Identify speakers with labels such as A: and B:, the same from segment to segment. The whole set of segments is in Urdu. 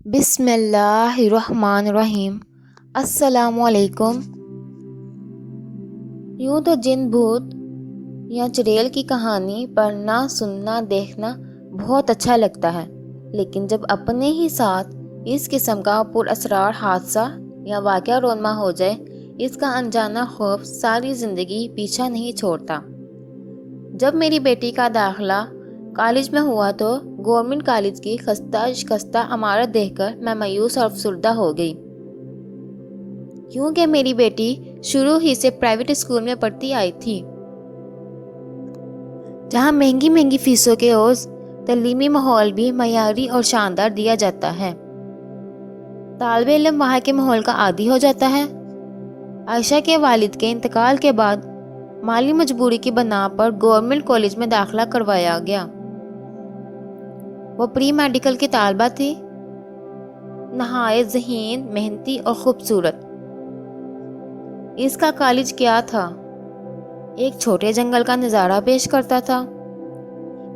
A: بسم اللہ الرحمن الرحیم۔ السلام علیکم۔ یوں تو جن بھوت یا چڑیل کی کہانی پڑھنا، سننا، دیکھنا بہت اچھا لگتا ہے، لیکن جب اپنے ہی ساتھ اس قسم کا پر اسرار حادثہ یا واقعہ رونما ہو جائے، اس کا انجانا خوف ساری زندگی پیچھا نہیں چھوڑتا۔ جب میری بیٹی کا داخلہ کالج میں ہوا تو گورنمنٹ کالج کی خستہ شکستہ عمارت دیکھ کر میں مایوس اور افسردہ ہو گئی، کیونکہ میری بیٹی شروع ہی سے پرائیویٹ اسکول میں پڑھتی آئی تھی، جہاں مہنگی مہنگی فیسوں کے عوض تعلیمی ماحول بھی معیاری اور شاندار دیا جاتا ہے۔ طالب علم وہاں کے ماحول کا عادی ہو جاتا ہے۔ عائشہ کے والد کے انتقال کے بعد مالی مجبوری کی بنا پر گورنمنٹ کالج میں داخلہ کروایا گیا۔ وہ پری میڈیکل کی طالبہ تھی، نہایت ذہین، محنتی اور خوبصورت۔ اس کا کالج کیا تھا، ایک چھوٹے جنگل کا نظارہ پیش کرتا تھا۔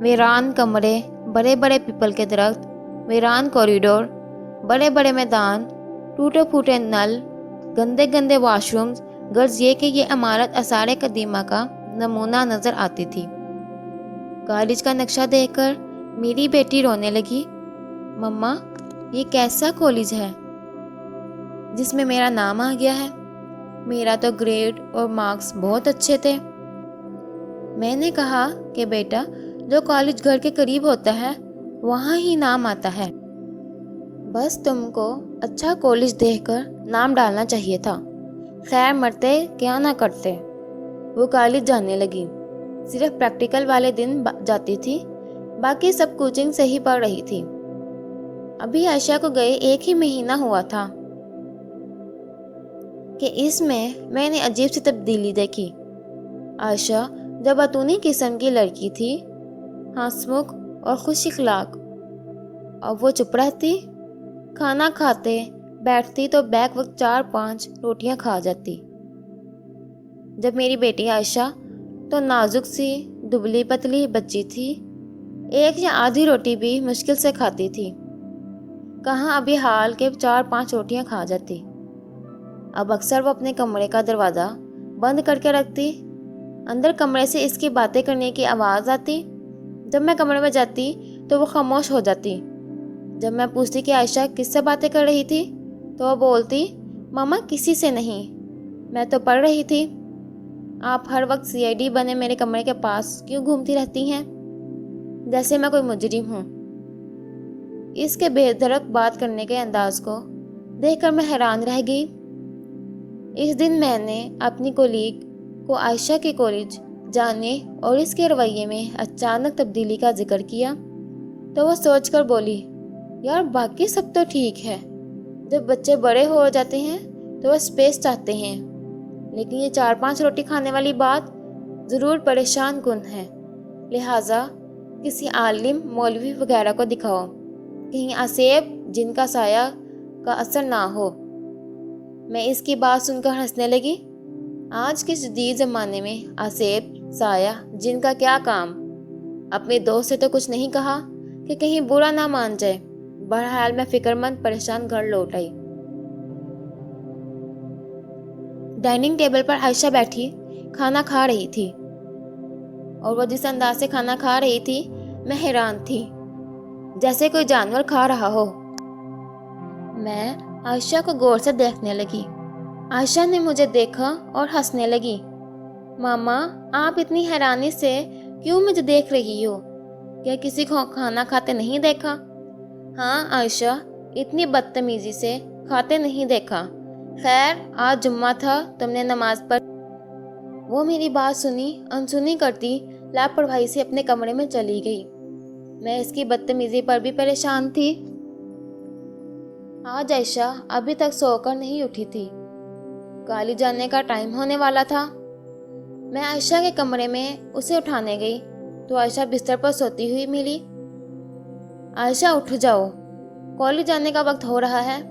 A: ویران کمرے، بڑے بڑے پیپل کے درخت، ویران کوریڈور، بڑے بڑے میدان، ٹوٹے پھوٹے نل، گندے گندے واش رومز، غرض یہ کہ یہ عمارت آثار قدیمہ کا نمونہ نظر آتی تھی۔ کالج کا نقشہ دیکھ کر میری بیٹی رونے لگی، مما یہ کیسا کالج ہے جس میں میرا نام آ گیا ہے؟ میرا تو گریڈ اور مارکس بہت اچھے تھے۔ میں نے کہا کہ بیٹا، جو کالج گھر کے قریب ہوتا ہے وہاں ہی نام آتا ہے، بس تم کو اچھا کالج دیکھ کر نام ڈالنا چاہیے تھا۔ خیر مرتے کیا نہ کرتے۔ وہ کالج جانے لگی، صرف پریکٹیکل والے دن جاتی تھی، باقی سب کوچنگ سے ہی پڑھ رہی تھی۔ ابھی عائشہ کو گئے 1 ہی مہینہ ہوا تھا کہ اس میں نے عجیب سی تبدیلی دیکھی۔ عائشہ جو بطونی قسم کی لڑکی تھی، ہنسمکھ اور خوش اخلاق، اب وہ چپ رہتی، کھانا کھاتے بیٹھتی تو بیک وقت 4-5 روٹیاں کھا جاتی۔ جب میری بیٹی عائشہ تو نازک سی دبلی پتلی بچی تھی، 1 یا آدھی روٹی بھی مشکل سے کھاتی تھی، کہاں ابھی حال کے 4-5 روٹیاں کھا جاتی۔ اب اکثر وہ اپنے کمرے کا دروازہ بند کر کے رکھتی، اندر کمرے سے اس کی باتیں کرنے کی آواز آتی۔ جب میں کمرے میں جاتی تو وہ خاموش ہو جاتی۔ جب میں پوچھتی کہ عائشہ کس سے باتیں کر رہی تھی تو وہ بولتی، ماما کسی سے نہیں، میں تو پڑھ رہی تھی۔ آپ ہر وقت CID بنے میرے کمرے کے پاس کیوں گھومتی رہتی ہیں، جیسے میں کوئی مجرم ہوں؟ اس کے بے دھڑک بات کرنے کے انداز کو دیکھ کر میں حیران رہ گئی۔ اس دن میں نے اپنی کولیگ کو عائشہ کے کالج جانے اور اس کے رویے میں اچانک تبدیلی کا ذکر کیا تو وہ سوچ کر بولی، یار باقی سب تو ٹھیک ہے، جب بچے بڑے ہو جاتے ہیں تو وہ اسپیس چاہتے ہیں، لیکن یہ 4-5 روٹی کھانے والی بات ضرور پریشان کن ہے، لہٰذا کسی عالم، مولوی وغیرہ کو دکھاؤ، کہیں آصف جن کا سایہ کا اثر نہ ہو۔ میں اس کی بات سن کر ہنسنے لگی۔ آج کے جدید زمانے میں آصف، سایہ، جن کا کیا کام؟ اپنے دوست سے تو کچھ نہیں کہا کہ کہیں برا نہ مان جائے۔ بہرحال میں فکر مند پریشان گھر لوٹ آئی۔ ڈائننگ ٹیبل پر عائشہ بیٹھی کھانا کھا رہی تھی، اور وہ جس انداز سے کھانا کھا رہی تھی میں حیران تھی، جیسے کوئی جانور کھا رہا ہو۔ میں عائشہ کو غور سے دیکھنے لگی۔ عائشہ نے مجھے دیکھا اور ہنسنے لگی۔ ماما آپ اتنی حیرانی سے کیوں مجھے دیکھ رہی ہو؟ کیا کسی کو کھانا کھاتے نہیں دیکھا؟ ہاں عائشہ، اتنی بدتمیزی سے کھاتے نہیں دیکھا۔ خیر آج جمعہ تھا، تم نے نماز پڑھ؟ وہ میری بات سنی انسنی کرتی لاپرواہی سے اپنے کمرے میں چلی گئی۔ میں اس کی بدتمیزی پر بھی پریشان تھی۔ آج عائشہ ابھی تک سو کر نہیں اٹھی تھی، کالج جانے کا ٹائم ہونے والا تھا۔ میں عائشہ کے کمرے میں اسے اٹھانے گئی تو عائشہ بستر پر سوتی ہوئی ملی۔ عائشہ اٹھ جاؤ، کالج جانے کا وقت ہو رہا ہے۔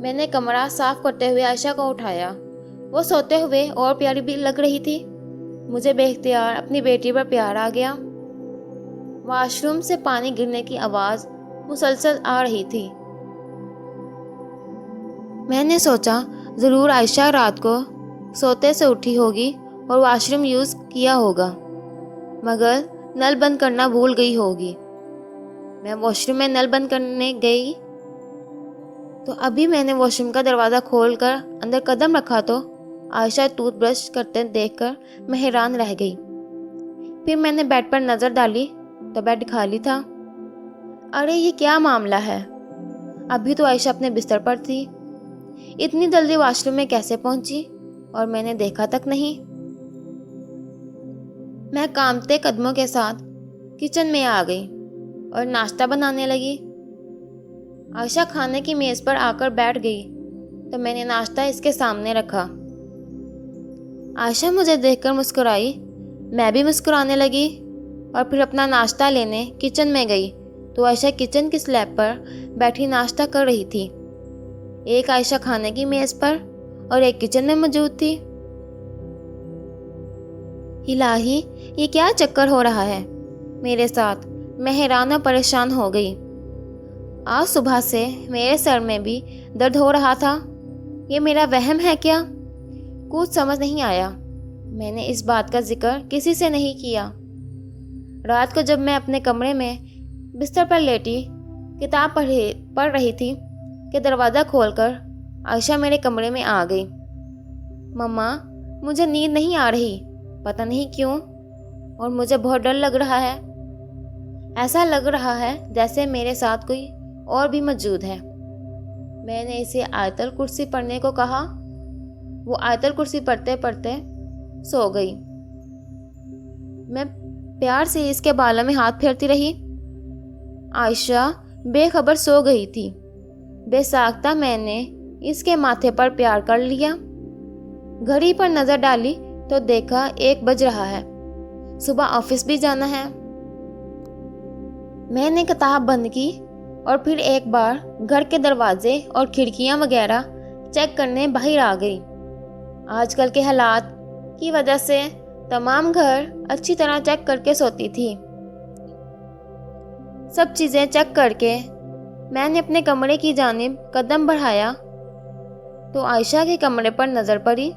A: میں نے کمرہ صاف کرتے ہوئے عائشہ کو اٹھایا۔ وہ سوتے ہوئے اور پیاری بھی لگ رہی تھی۔ مجھے بے اختیار اپنی بیٹی پر پیار آ گیا۔ واش روم سے پانی گرنے کی آواز مسلسل آ رہی تھی۔ میں نے سوچا ضرور عائشہ رات کو سوتے سے اٹھی ہوگی اور واش روم یوز کیا ہوگا، مگر نل بند کرنا بھول گئی ہوگی۔ میں واش روم میں نل بند کرنے گئی تو ابھی میں نے واش روم کا دروازہ کھول کر اندر قدم رکھا تو عائشہ ٹوتھ برش کرتے دیکھ کر میں حیران رہ گئی۔ پھر میں نے بیڈ پر نظر ڈالی تو بیڈ خالی تھا۔ ارے یہ کیا معاملہ ہے؟ ابھی تو عائشہ اپنے بستر پر تھی، اتنی جلدی واش روم میں کیسے پہنچی اور میں نے دیکھا تک نہیں؟ میں کانپتے قدموں کے ساتھ کچن میں آ گئی اور ناشتہ بنانے لگی۔ عائشہ کھانے کی میز پر آ کر بیٹھ گئی تو میں نے ناشتہ اس کے سامنے رکھا۔ عائشہ مجھے دیکھ کر مسکرائی، میں بھی مسکرانے لگی اور پھر اپنا ناشتہ لینے کچن میں گئی تو عائشہ کچن کی سلیب پر بیٹھی ناشتہ کر رہی تھی۔ ایک عائشہ کھانے کی میز پر اور ایک کچن میں موجود تھی۔ الہی، یہ کیا چکر ہو رہا ہے میرے ساتھ؟ میں حیران اور پریشان ہو گئی۔ آج صبح سے میرے سر میں بھی درد ہو رہا تھا، یہ میرا وہم ہے کیا؟ کچھ سمجھ نہیں آیا۔ میں نے اس بات کا ذکر کسی سے نہیں کیا۔ رات کو جب میں اپنے کمرے میں بستر پر لیٹی کتاب پڑھ رہی تھی کہ دروازہ کھول کر عائشہ میرے کمرے میں آ گئی۔ مما، مجھے نیند نہیں آ رہی، پتہ نہیں کیوں، اور مجھے بہت ڈر لگ رہا ہے۔ ایسا لگ رہا ہے جیسے میرے ساتھ کوئی اور بھی موجود ہے۔ میں نے اسے آیت الکرسی پڑھنے کو کہا۔ وہ آیت الکرسی پڑھتے پڑھتے سو گئی۔ میں پیار سے اس کے بالوں میں ہاتھ پھیرتی رہی۔ عائشہ بے خبر سو گئی تھی۔ بے ساختہ میں نے اس کے ماتھے پر پیار کر لیا۔ گھڑی پر نظر ڈالی تو دیکھا 1 بج رہا ہے، صبح آفس بھی جانا ہے۔ میں نے کتاب بند کی اور پھر ایک بار گھر کے دروازے اور کھڑکیاں وغیرہ چیک کرنے باہر آ گئی۔ آج کل کے حالات کی وجہ سے تمام گھر اچھی طرح چیک کر کے سوتی تھی۔ سب چیزیں چیک کر کے میں نے اپنے کمرے کی جانب قدم بڑھایا تو عائشہ کے کمرے پر نظر پڑی۔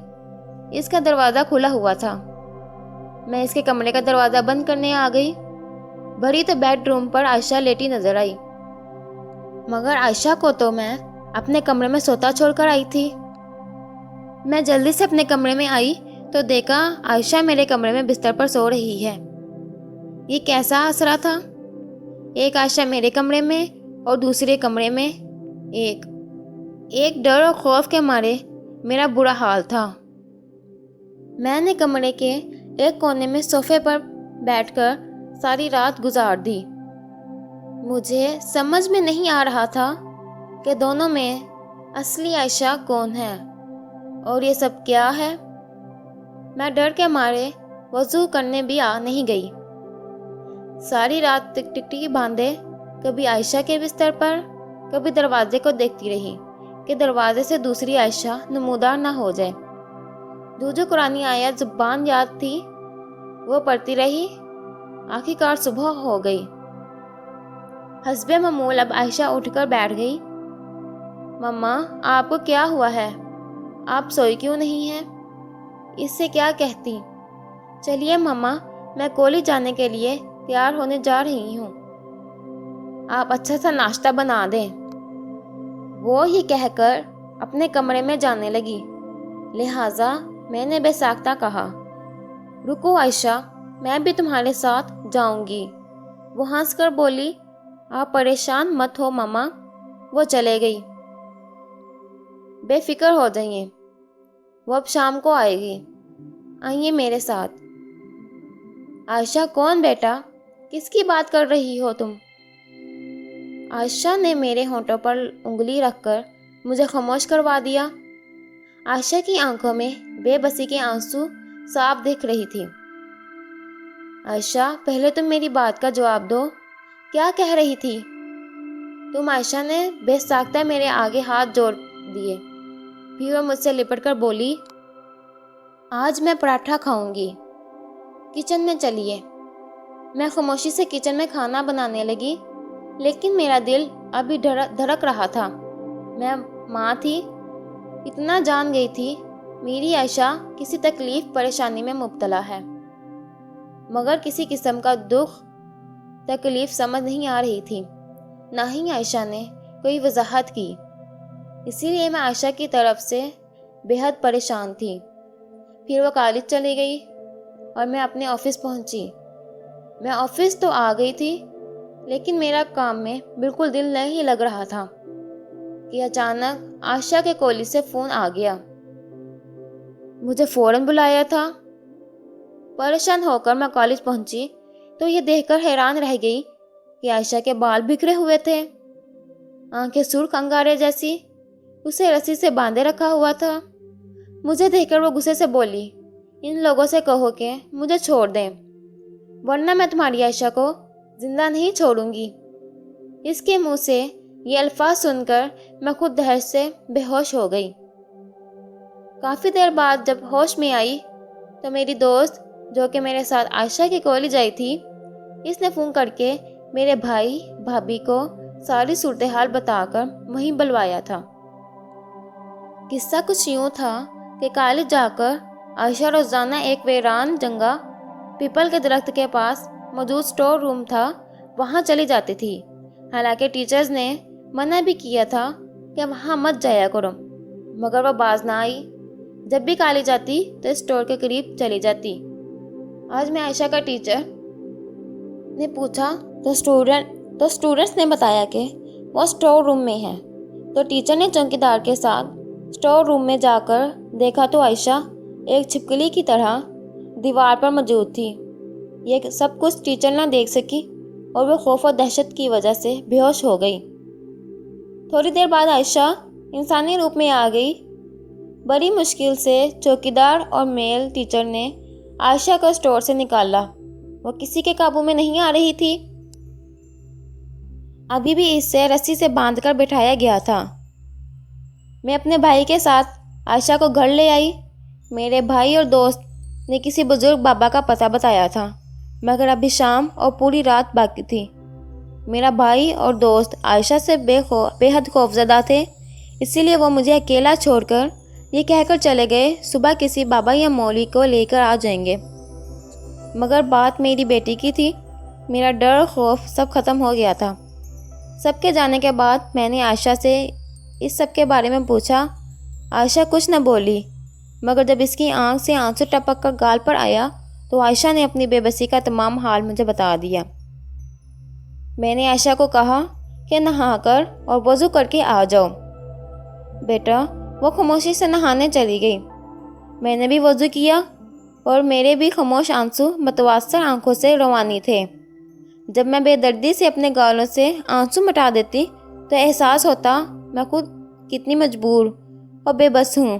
A: اس کا دروازہ کھلا ہوا تھا۔ میں اس کے کمرے کا دروازہ بند کرنے آ گئی۔ بڑی تو بیڈ روم پر عائشہ لیٹی نظر آئی، مگر عائشہ کو تو میں اپنے کمرے میں سوتا چھوڑ کر آئی تھی۔ میں جلدی سے اپنے کمرے میں آئی تو دیکھا عائشہ میرے کمرے میں بستر پر سو رہی ہے۔ یہ کیسا آسرا تھا؟ ایک عائشہ میرے کمرے میں اور دوسرے کمرے میں ایک ڈر اور خوف کے مارے میرا برا حال تھا۔ میں نے کمرے کے ایک کونے میں صوفے پر بیٹھ کر ساری رات گزار دی۔ مجھے سمجھ میں نہیں آ رہا تھا کہ دونوں میں اصلی عائشہ کون ہے اور یہ سب کیا ہے۔ میں ڈر کے مارے وضو کرنے بھی نہیں گئی۔ ساری رات ٹکٹکی باندھے کبھی عائشہ کے بستر پر کبھی دروازے کو دیکھتی رہی کہ دروازے سے دوسری عائشہ نمودار نہ ہو جائے۔ جو قرآنی آیت زبان یاد تھی وہ پڑھتی رہی۔ آخرکار صبح ہو گئی۔ حسب معمول اب عائشہ اٹھ کر بیٹھ گئی۔ مما، آپ کو کیا ہوا ہے؟ آپ سوئی کیوں نہیں ہیں؟ اس سے کیا کہتی؟ چلیے مما، میں کالج جانے کے لیے تیار ہونے جا رہی ہوں، آپ اچھا سا ناشتہ بنا دیں۔ وہ یہ کہہ کر اپنے کمرے میں جانے لگی، لہٰذا میں نے بے ساختہ کہا، رکو عائشہ، میں بھی تمہارے ساتھ جاؤں گی۔ وہ ہنس کر بولی، آپ پریشان مت ہو مما۔ وہ چلے گئی۔ بے فکر ہو جائیے، وہ اب شام کو آئے گی، آئیے میرے ساتھ۔ عائشہ کون بیٹا؟ کس کی بات کر رہی ہو تم؟ عائشہ نے میرے ہونٹوں پر انگلی رکھ کر مجھے خاموش کروا دیا۔ عائشہ کی آنکھوں میں بے بسی کے آنسو صاف دکھ رہی تھی۔ عائشہ، پہلے تم میری بات کا جواب دو، کیا کہہ رہی تھی تم؟ عائشہ نے بے ساختہ میرے آگے ہاتھ جوڑ دیے، پھر وہ مجھ سے لپٹ کر بولی، آج میں پراٹھا کھاؤں گی، کچن میں چلیے۔ میں خاموشی سے کچن میں کھانا بنانے لگی، لیکن میرا دل ابھی دھڑک رہا تھا۔ میں ماں تھی، اتنا جان گئی تھی میری عائشہ کسی تکلیف پریشانی میں مبتلا ہے، مگر کسی قسم کا دکھ تکلیف سمجھ نہیں آ رہی تھی، نہ ہی عائشہ نے کوئی وضاحت کی۔ اسی لیے میں عائشہ کی طرف سے بے حد پریشان تھی۔ پھر وہ کالج چلی گئی اور میں اپنے آفس پہنچی۔ میں آفس تو آ گئی تھی، لیکن میرا کام میں بالکل دل نہیں لگ رہا تھا کہ اچانک عائشہ کے کالج سے فون آ گیا۔ مجھے فوراً بلایا تھا۔ پریشان ہو کر میں کالج پہنچی تو یہ دیکھ کر حیران رہ گئی کہ عائشہ کے بال بکھرے ہوئے تھے، آنکھیں سرخ انگارے جیسی، اسے رسی سے باندھے رکھا ہوا تھا۔ مجھے دیکھ کر وہ غصے سے بولی، ان لوگوں سے کہو کہ مجھے چھوڑ دیں، ورنہ میں تمہاری عائشہ کو زندہ نہیں چھوڑوں گی۔ اس کے منہ سے یہ الفاظ سن کر میں خود دہشت سے بے ہوش ہو گئی۔ کافی دیر بعد جب ہوش میں آئی تو میری دوست جو کہ میرے ساتھ عائشہ کے کالج آئی تھی، اس نے فون کر کے میرے بھائی بھابھی کو ساری صورتحال بتا کر وہیں بلوایا تھا۔ قصہ کچھ یوں تھا کہ کالج جا کر عائشہ روزانہ ایک ویران جنگا پیپل کے درخت کے پاس موجود سٹور روم تھا، وہاں چلی جاتی تھی۔ حالانکہ ٹیچرز نے منع بھی کیا تھا کہ وہاں مت جایا کرو، مگر وہ باز نہ آئی۔ جب بھی کالج جاتی تو اسٹور کے قریب چلی جاتی۔ آج میں عائشہ کا ٹیچر نے پوچھا تو اسٹوڈنٹس نے بتایا کہ وہ اسٹور روم میں ہے، تو ٹیچر نے چوکیدار کے ساتھ اسٹور روم میں جا کر دیکھا تو عائشہ ایک چھپکلی کی طرح دیوار پر موجود تھی۔ یہ سب کچھ ٹیچر نہ دیکھ سکی اور وہ خوف و دہشت کی وجہ سے بے ہوش ہو گئی۔ تھوڑی دیر بعد عائشہ انسانی روپ میں آ گئی۔ بڑی مشکل سے چوکیدار اور میل ٹیچر نے عائشہ کو اسٹور سے نکالا۔ وہ کسی کے قابو میں نہیں آ رہی تھی، ابھی بھی اسے رسی سے باندھ کر بٹھایا گیا تھا۔ میں اپنے بھائی کے ساتھ عائشہ کو گھر لے آئی۔ میرے بھائی اور دوست نے کسی بزرگ بابا کا پتہ بتایا تھا، مگر ابھی شام اور پوری رات باقی تھی۔ میرا بھائی اور دوست عائشہ سے بے حد خوفزدہ تھے، اسی لیے وہ مجھے اکیلا چھوڑ کر یہ کہہ کر چلے گئے صبح کسی بابا یا مولوی کو لے کر آ جائیں گے۔ مگر بات میری بیٹی کی تھی، میرا ڈر خوف سب ختم ہو گیا تھا۔ سب کے جانے کے بعد میں نے عائشہ سے اس سب کے بارے میں پوچھا۔ عائشہ کچھ نہ بولی، مگر جب اس کی آنکھ سے آنسو ٹپک کر گال پر آیا تو عائشہ نے اپنی بے بسی کا تمام حال مجھے بتا دیا۔ میں نے عائشہ کو کہا کہ نہا کر اور وضو کر کے آ جاؤ۔ بیٹا وہ خاموشی سے نہانے چلی گئی۔ میں نے بھی وضو کیا اور میرے بھی خاموش آنسو متواتر آنکھوں سے روانی تھے۔ جب میں بے دردی سے اپنے گالوں سے آنسو مٹا دیتی تو احساس ہوتا میں خود کتنی مجبور اور بے بس ہوں۔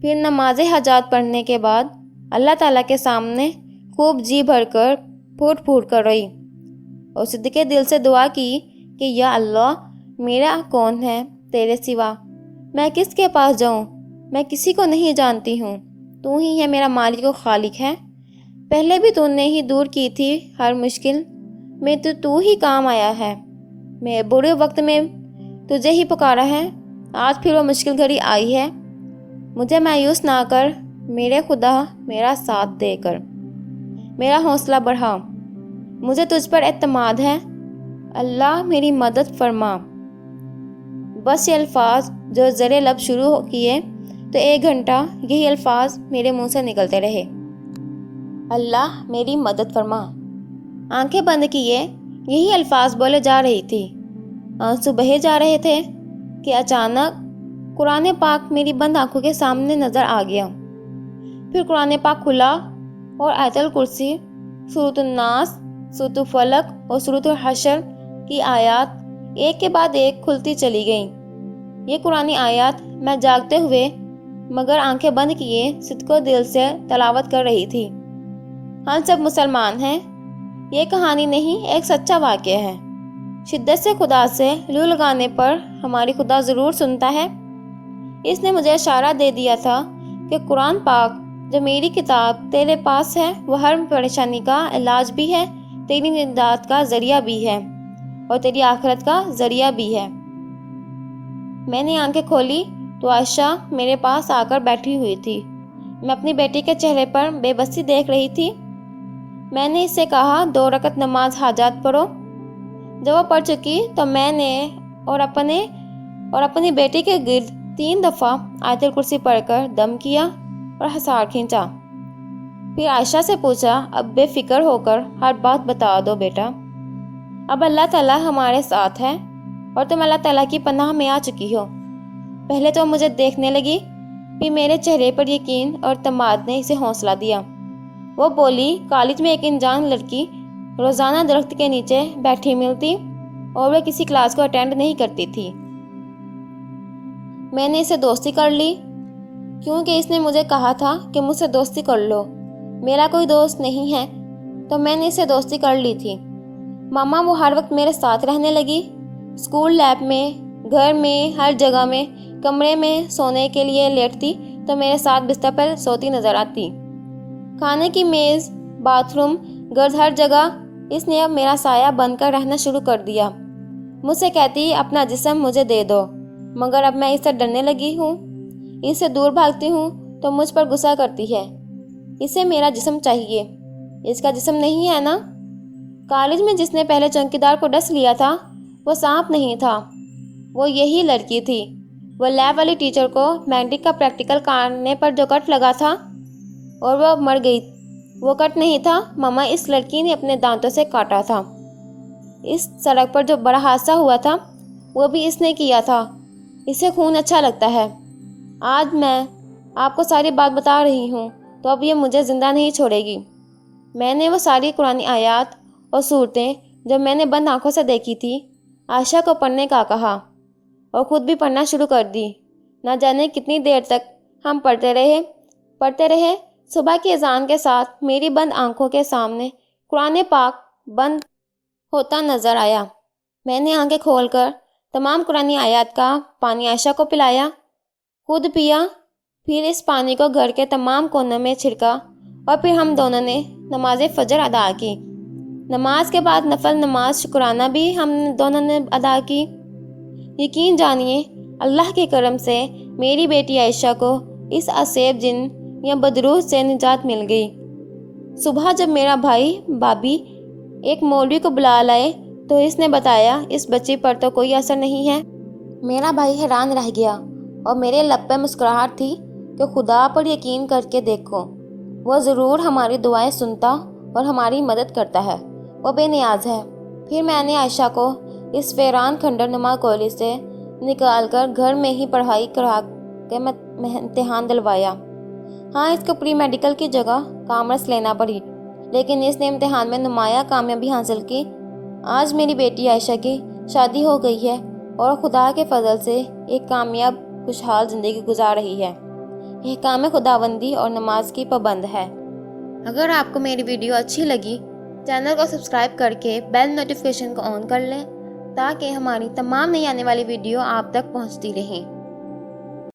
A: پھر نماز حاجات پڑھنے کے بعد اللہ تعالیٰ کے سامنے خوب جی بھر کر پھوٹ پھوٹ کر روئی اور صدقے دل سے دعا کی کہ یا اللہ، میرا کون ہے تیرے سوا؟ میں کس کے پاس جاؤں؟ میں کسی کو نہیں جانتی ہوں، تو ہی ہے میرا مالک و خالق ہے۔ پہلے بھی تو نے ہی دور کی تھی ہر مشکل میں، تو ہی کام آیا ہے۔ میں برے وقت میں تجھے ہی پکارا ہے، آج پھر وہ مشکل گھڑی آئی ہے۔ مجھے مایوس نہ کر میرے خدا، میرا ساتھ دے کر میرا حوصلہ بڑھا۔ مجھے تجھ پر اعتماد ہے، اللہ میری مدد فرما۔ بس یہ الفاظ جو زیر لب شروع کیے تو 1 گھنٹہ یہی الفاظ میرے منہ سے نکلتے رہے، اللہ میری مدد فرما۔ آنکھیں بند کیے یہی الفاظ بولے جا رہی تھی، آنسو بہے جا رہے تھے کہ اچانک قرآن پاک میری بند آنکھوں کے سامنے نظر آ گیا۔ پھر قرآن پاک کھلا اور آیت الکرسی، سورۃ الناس، سورۃ الفلق اور سورۃ الحشر کی آیات ایک کے بعد ایک کھلتی چلی گئیں۔ یہ قرآنی آیات میں جاگتے ہوئے مگر آنکھیں بند کیے صدق و دل سے تلاوت کر رہی تھی۔ ہم سب مسلمان ہیں، یہ کہانی نہیں، ایک سچا واقعہ ہے۔ شدت سے خدا سے لو لگانے پر ہماری خدا ضرور سنتا ہے۔ اس نے مجھے اشارہ دے دیا تھا کہ قرآن پاک جو میری کتاب تیرے پاس ہے وہ ہر پریشانی کا علاج بھی ہے، تیری نجات کا ذریعہ بھی ہے اور تیری آخرت کا ذریعہ بھی ہے۔ میں نے آنکھیں کھولی تو عائشہ میرے پاس آ کر بیٹھی ہوئی تھی۔ میں اپنی بیٹی کے چہرے پر بے بسی دیکھ رہی تھی۔ میں نے اس سے کہا 2 رکعت نماز حاجات پڑھو۔ جب وہ پڑھ چکی تو میں نے اور اپنی بیٹی کے گرد 3 دفعہ آیت الکرسی پڑھ کر دم کیا اور ہسار کھینچا۔ پھر عائشہ سے پوچھا اب بے فکر ہو کر ہر بات بتا دو بیٹا، اب اللہ تعالیٰ ہمارے ساتھ ہے اور تم اللہ تعالیٰ کی پناہ میں آ چکی ہو۔ پہلے تو مجھے دیکھنے لگی، پھر میرے چہرے پر یقین اور اعتماد نے اسے حوصلہ دیا۔ وہ بولی کالج میں ایک انجان لڑکی روزانہ درخت کے نیچے بیٹھی ملتی اور وہ کسی کلاس کو اٹینڈ نہیں کرتی تھی۔ میں نے اسے دوستی کر لی کیونکہ اس نے مجھے کہا تھا کہ مجھ سے دوستی کر لو، میرا کوئی دوست نہیں ہے، تو میں نے اسے دوستی کر لی تھی۔ ماما وہ ہر وقت میرے ساتھ رہنے لگی، اسکول، لیب میں، گھر میں، ہر جگہ میں۔ کمرے میں سونے کے لیے لیٹتی تو میرے ساتھ بستر پر سوتی نظر آتی۔ کھانے کی میز، باتھ روم، گرد ہر جگہ اس نے اب میرا سایہ بن کر رہنا شروع کر دیا۔ مجھ سے کہتی اپنا جسم مجھے دے دو، مگر اب میں اس سے ڈرنے لگی ہوں، اس سے دور بھاگتی ہوں تو مجھ پر غصہ کرتی ہے۔ اسے میرا جسم چاہیے، اس کا جسم نہیں ہے نا۔ کالج میں جس نے پہلے چوکیدار کو ڈس لیا تھا وہ سانپ نہیں تھا، وہ یہی لڑکی تھی۔ وہ لیب والی ٹیچر کو میٹرک کا پریکٹیکل کرنے پر جو کٹ لگا تھا اور وہ مر گئی، وہ کٹ نہیں تھا، ماما اس لڑکی نے اپنے دانتوں سے کاٹا تھا۔ اس سڑک پر جو بڑا حادثہ ہوا تھا وہ بھی اس نے کیا تھا، اسے خون اچھا لگتا ہے۔ آج میں آپ کو ساری بات بتا رہی ہوں تو اب یہ مجھے زندہ نہیں چھوڑے گی۔ میں نے وہ ساری قرآنی آیات اور صورتیں جو میں نے بند آنکھوں سے دیکھی تھی عائشہ کو پڑھنے کا کہا اور خود بھی پڑھنا شروع کر دی۔ نہ جانے کتنی دیر تک ہم پڑھتے رہے۔ صبح کی اذان کے ساتھ میری بند آنکھوں کے سامنے قرآن پاک بند ہوتا نظر آیا۔ میں نے آنکھیں کھول کر تمام قرآنی آیات کا پانی عائشہ کو پلایا، خود پیا، پھر اس پانی کو گھر کے تمام کونوں میں چھڑکا اور پھر ہم دونوں نے نماز فجر ادا کی۔ نماز کے بعد نفل نماز شکرانہ بھی ہم دونوں نے ادا کی۔ یقین جانیے اللہ کے کرم سے میری بیٹی عائشہ کو اس اسیب جن یا بدروح سے نجات مل گئی۔ صبح جب میرا بھائی بابی ایک مولوی کو بلا لائے تو اس نے بتایا اس بچی پر تو کوئی اثر نہیں ہے۔ میرا بھائی حیران رہ گیا اور میرے لب پہ مسکراہٹ تھی کہ خدا پر یقین کر کے دیکھو، وہ ضرور ہماری دعائیں سنتا اور ہماری مدد کرتا ہے، وہ بے نیاز ہے۔ پھر میں نے عائشہ کو اس ویران کھنڈر نما کالج سے نکال کر گھر میں ہی پڑھائی کرا کے امتحان دلوایا۔ ہاں، اس کو پری میڈیکل کی جگہ کامرس لینا پڑی، لیکن اس نے امتحان میں نمایاں کامیابی حاصل کی۔ آج میری بیٹی عائشہ کی شادی ہو گئی ہے اور خدا کے فضل سے ایک کامیاب خوشحال زندگی گزار رہی ہے، احکام خداوندی اور نماز کی پابند ہے۔ اگر آپ کو میری ویڈیو اچھی لگی، چینل کو سبسکرائب کر کے بیل نوٹیفیکیشن کو آن کر لیں تاکہ ہماری تمام نئی آنے والی ویڈیو آپ تک پہنچتی رہیں۔